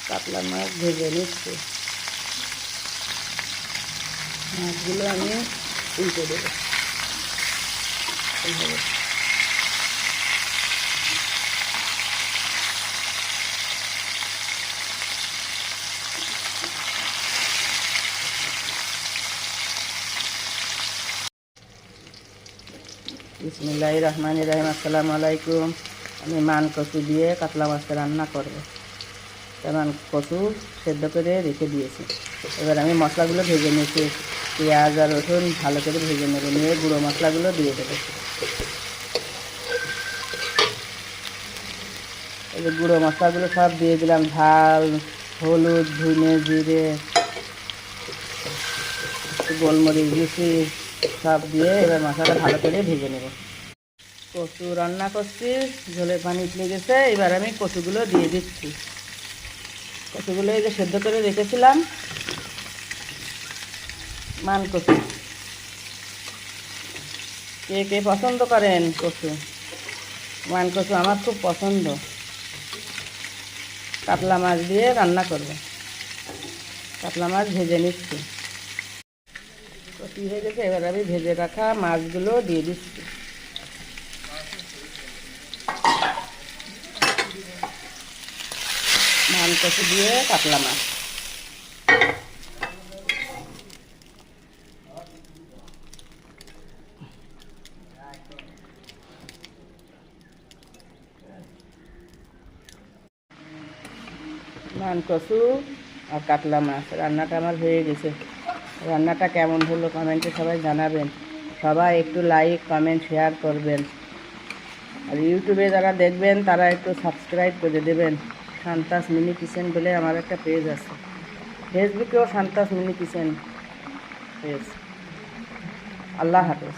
কাতলা মাছ ভেজে নিচ্ছি। মাছগুলো আমি উল্টে দেবো এইভাবে। বিসমিল্লাহির রহমানির রহিম। আসসালামু আলাইকুম। আমি মান কচু দিয়ে কাতলা মাছটা রান্না করবো। মান কচু সেদ্ধ করে রেখে দিয়েছি। এবার আমি মশলাগুলো ভেজে নিয়েছি। পেঁয়াজ আর রসুন ভালো করে ভেজে নেবো, নিয়ে গুঁড়ো মশলাগুলো দিয়ে দেবো। এই যে গুঁড়ো মশলাগুলো সব দিয়ে দিলাম, ঝাল, হলুদ, ধনে, জিরে, গোলমরিচ মিশি সব দিয়ে এবার মশলাটা ভালো করে ভেজে নেব। কচু রান্না করছি, ঝোলের পানি উঠে গেছে। এবার আমি কচুগুলো দিয়ে দিচ্ছি। কচুগুলো এই যে সেদ্ধ করে রেখেছিলাম, মান কচু। কে কে পছন্দ করেন কচু? মান কচু আমার খুব পছন্দ। কাতলা মাছ দিয়ে রান্না করব। কাতলা মাছ ভেজে নিচ্ছি। কচু হয়ে গেছে, এবার আমি ভেজে রাখা মাছগুলো দিয়ে দিচ্ছি। মান কচু দিয়ে কাতলা মাছ। মান কচু আর কাতলা মাছ রান্নাটা আমার হয়ে গেছে। রান্নাটা কেমন হলো কমেন্টে সবাই জানাবেন। সবাই একটু লাইক, কমেন্ট, শেয়ার করবেন। আর ইউটিউবে যারা দেখবেন তারা একটু সাবস্ক্রাইব করে দেবেন। সান্তাস মিনি কিচেন বলে আমার একটা পেজ আছে, ফেসবুকেও সান্তাস মিনি কিচেন পেজ। আল্লাহ হাফেজ।